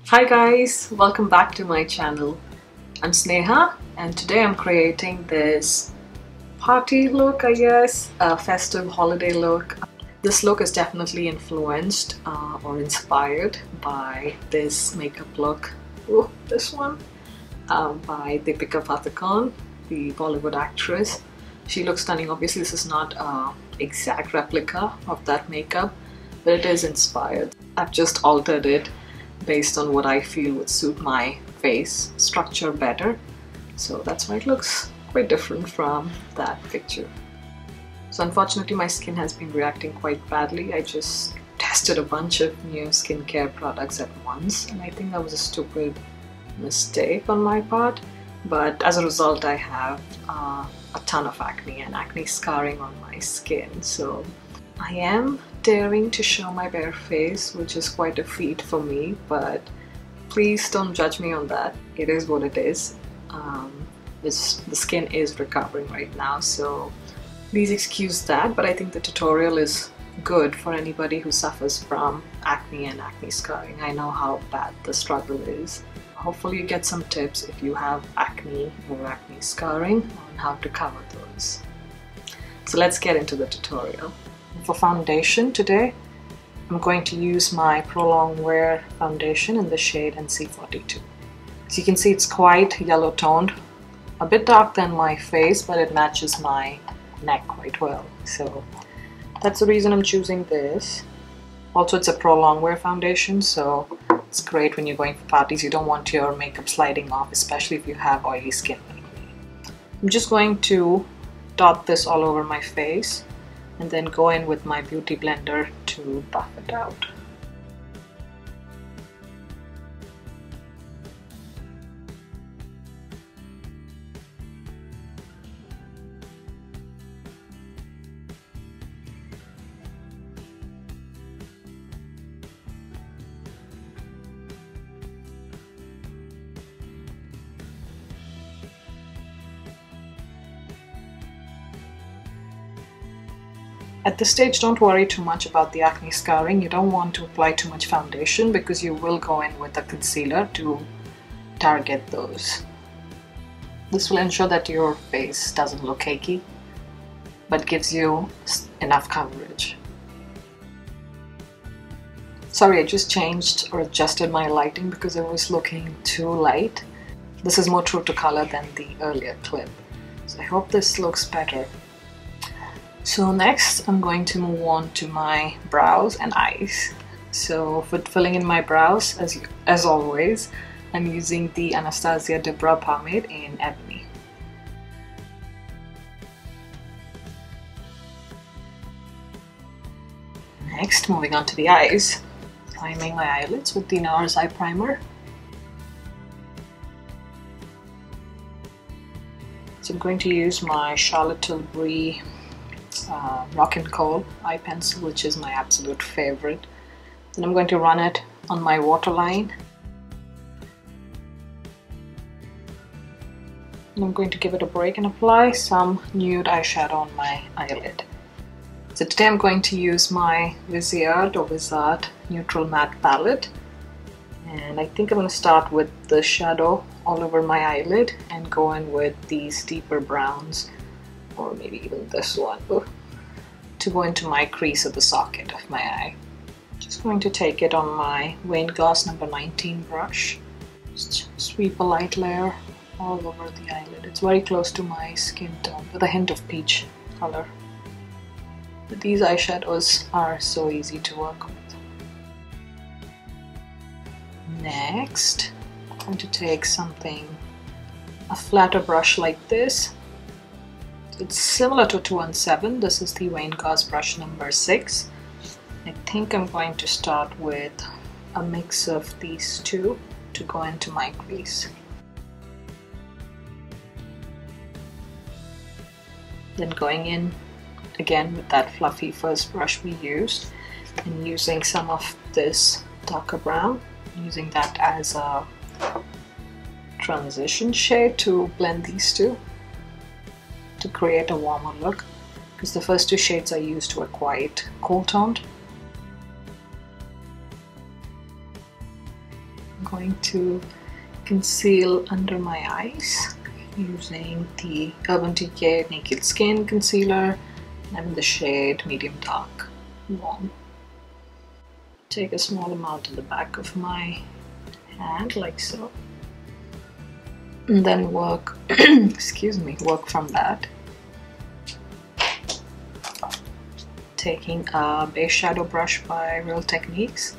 Hi guys, welcome back to my channel. I'm Sneha and today I'm creating this party look, I guess, a festive holiday look. This look is definitely influenced or inspired by this makeup look, this one, by Deepika Padukone, the Bollywood actress. She looks stunning. Obviously this is not an exact replica of that makeup, but it is inspired. I've just altered it based on what I feel would suit my face structure better. So that's why it looks quite different from that picture. So unfortunately my skin has been reacting quite badly. I just tested a bunch of new skincare products at once and I think that was a stupid mistake on my part. But as a result I have a ton of acne and acne scarring on my skin. So I am daring to show my bare face, which is quite a feat for me, but please don't judge me on that. It is what it is. The skin is recovering right now, so please excuse that, but I think the tutorial is good for anybody who suffers from acne and acne scarring. I know how bad the struggle is. Hopefully you get some tips if you have acne or acne scarring on how to cover those. So let's get into the tutorial. For foundation today, I'm going to use my Pro Longwear foundation in the shade NC42. As you can see, it's quite yellow toned, a bit dark than my face, but it matches my neck quite well. So that's the reason I'm choosing this. Also, it's a Pro Longwear foundation, so it's great when you're going for parties. You don't want your makeup sliding off, especially if you have oily skin like me. I'm just going to dot this all over my face and then go in with my beauty blender to buff it out. At this stage, don't worry too much about the acne scarring. You don't want to apply too much foundation because you will go in with a concealer to target those. This will ensure that your face doesn't look cakey, but gives you enough coverage. Sorry, I just changed or adjusted my lighting because it was looking too light. This is more true to color than the earlier clip. So I hope this looks better. So next I'm going to move on to my brows and eyes. So for filling in my brows, as always, I'm using the Anastasia de Brow Pomade in Ebony. Next, moving on to the eyes, priming my eyelids with the NARS Eye Primer. So I'm going to use my Charlotte Tilbury Rock and Coal eye pencil, which is my absolute favorite. And I'm going to run it on my waterline. And I'm going to give it a break and apply some nude eyeshadow on my eyelid. So today I'm going to use my Vizard Neutral Matte Palette. And I think I'm going to start with the shadow all over my eyelid and go in with these deeper browns, or maybe even this one, to go into my crease of the socket of my eye. Just going to take it on my Wayne Gloss number 19 brush. Just sweep a light layer all over the eyelid. It's very close to my skin tone with a hint of peach color. But these eyeshadows are so easy to work with. Next, I'm going to take a flatter brush like this. It's similar to 217. This is the Wayne Gloss brush number 6. I think I'm going to start with a mix of these two to go into my crease. Then going in again with that fluffy first brush we used and using some of this darker brown, using that as a transition shade to blend these two to create a warmer look, because the first two shades I used were quite cool toned. going to conceal under my eyes using the Urban Decay Naked Skin Concealer. I'm in the shade Medium Dark Warm. Take a small amount in the back of my hand like so, and then work excuse me, work from that, taking a base shadow brush by Real Techniques.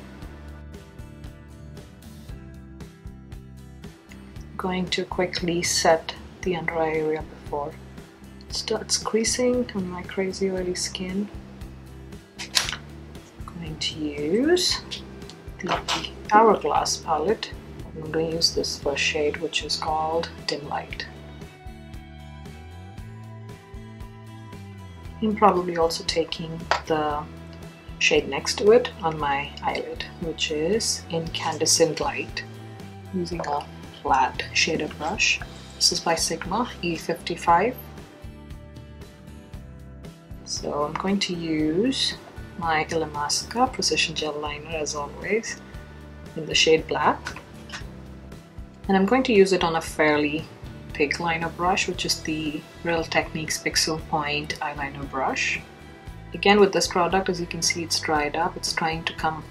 Going to quickly set the under eye area before it starts creasing on my crazy oily skin. Going to use the Hourglass palette. I'm going to use this first shade, which is called Dim Light. I'm probably also taking the shade next to it on my eyelid, which is Incandescent Light, using a flat shaded brush. This is by Sigma E55. So I'm going to use my Illamasqua Precision Gel Liner as always in the shade Black, and I'm going to use it on a fairly thick liner brush, which is the Real Techniques Pixel Point eyeliner brush. Again, with this product, as you can see, it's dried up. It's trying to come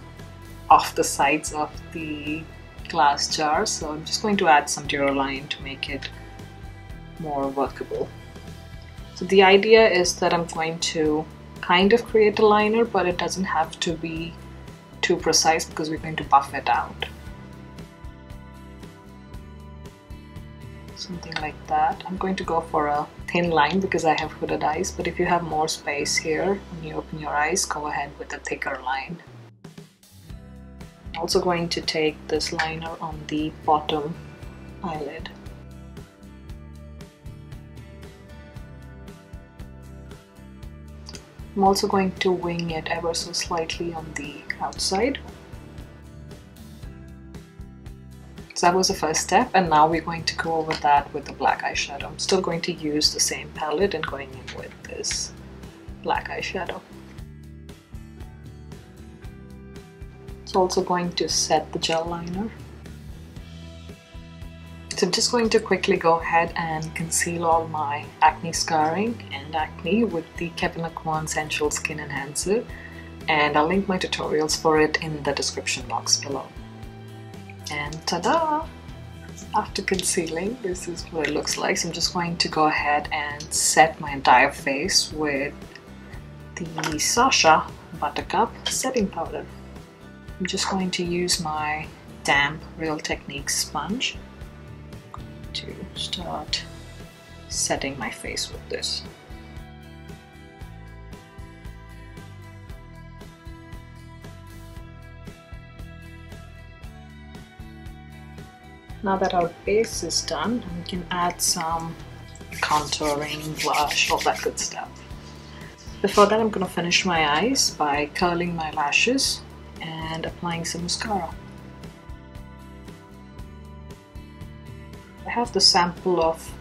off the sides of the glass jar, so I'm just going to add some Duraline to make it more workable. So the idea is that I'm going to kind of create a liner, but it doesn't have to be too precise because we're going to buff it out. Something like that. I'm going to go for a thin line because I have hooded eyes, but if you have more space here when you open your eyes, go ahead with a thicker line. I'm also going to take this liner on the bottom eyelid. I'm also going to wing it ever so slightly on the outside. So that was the first step, and now we're going to go over that with the black eyeshadow. I'm still going to use the same palette and going in with this black eyeshadow. It's also going to set the gel liner. So I'm just going to quickly go ahead and conceal all my acne scarring and acne with the Kevyn Aucoin Sensual Skin Enhancer, and I'll link my tutorials for it in the description box below. And ta-da! After concealing, this is what it looks like. So I'm just going to go ahead and set my entire face with the Sasha Buttercup setting powder. I'm just going to use my damp Real Techniques sponge to start setting my face with this. Now that our base is done, we can add some contouring, blush, all that good stuff. Before that, I'm going to finish my eyes by curling my lashes and applying some mascara. I have the sample of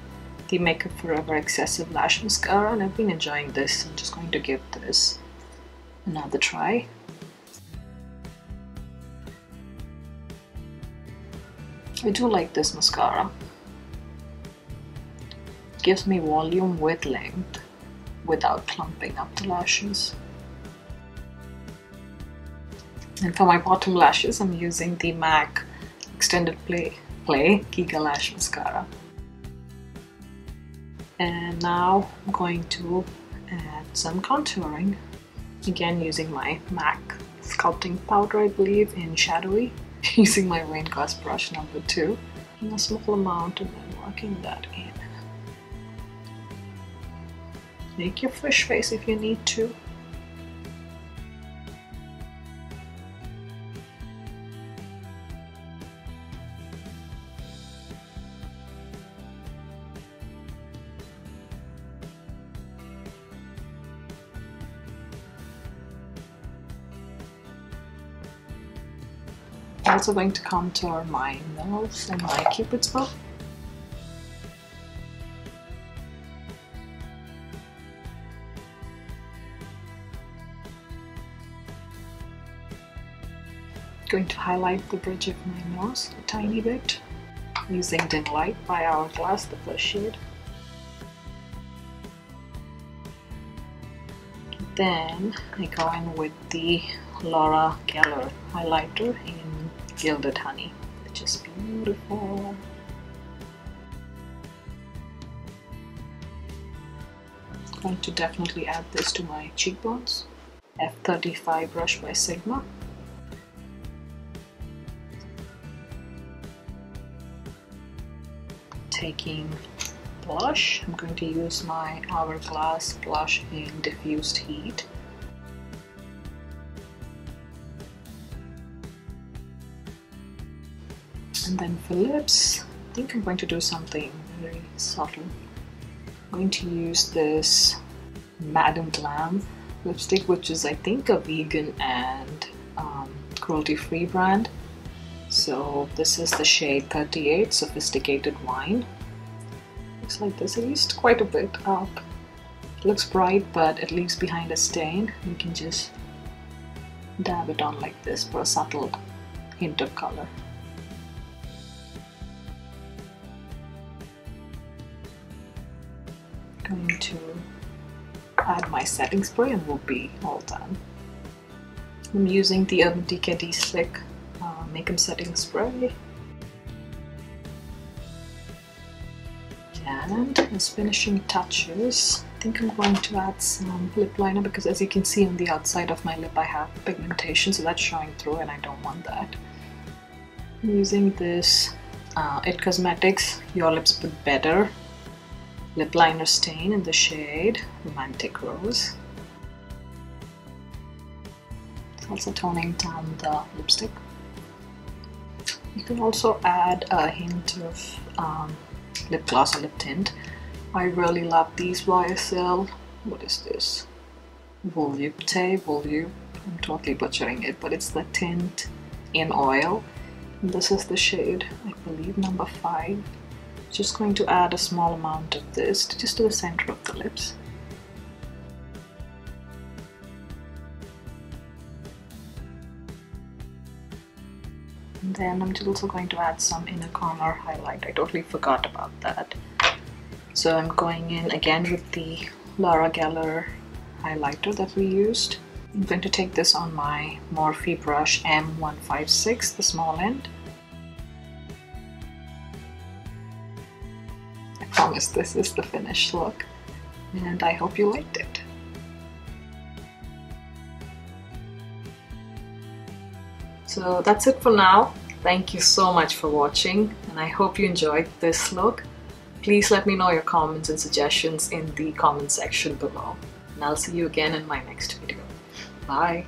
the Makeup Forever Excessive Lash Mascara, and I've been enjoying this. I'm just going to give this another try. I do like this mascara. It gives me volume with length without clumping up the lashes. And for my bottom lashes, I'm using the MAC Extended Play Giga Lash Mascara. And now I'm going to add some contouring. Again, using my MAC Sculpting Powder, I believe, in Shadowy. Using my Rain Gauze brush number 2 in a small amount and then working that in. Make your fish face if you need to. I'm also going to contour my nose and my cupid's bow. going to highlight the bridge of my nose a tiny bit using Dim Light by Hourglass, the first shade. Then I go in with the Laura Geller highlighter in Gilded Honey, which is beautiful. I'm going to definitely add this to my cheekbones. F35 brush by Sigma. Taking blush, I'm going to use my Hourglass blush in Diffused Heat. And then for lips, I think I'm going to do something very subtle. I'm going to use this Madame Glam lipstick, which is I think a vegan and cruelty-free brand. So this is the shade 38, Sophisticated Wine. Looks like this, at least quite a bit up. It looks bright, but it leaves behind a stain. You can just dab it on like this for a subtle hint of color. Going to add my setting spray and we'll be all done. I'm using the Urban Decay De-Slick Makeup Setting Spray. And as finishing touches, I think I'm going to add some lip liner because as you can see on the outside of my lip I have pigmentation, so that's showing through and I don't want that. I'm using this It Cosmetics Your Lips But Better lip liner stain in the shade Romantic Rose. It's also toning down the lipstick. You can also add a hint of lip gloss or lip tint. I really love these YSL. What is this? Volupte. I'm totally butchering it, but it's the tint in oil. And this is the shade, I believe, number 5. Just going to add a small amount of this just to the center of the lips. And then I'm also going to add some inner corner highlight. I totally forgot about that. So I'm going in again with the Laura Geller highlighter that we used. I'm going to take this on my Morphe brush M156, the small end. I promise this is the finished look, and I hope you liked it. So that's it for now. Thank you so much for watching, and I hope you enjoyed this look. Please let me know your comments and suggestions in the comment section below, and I'll see you again in my next video. Bye!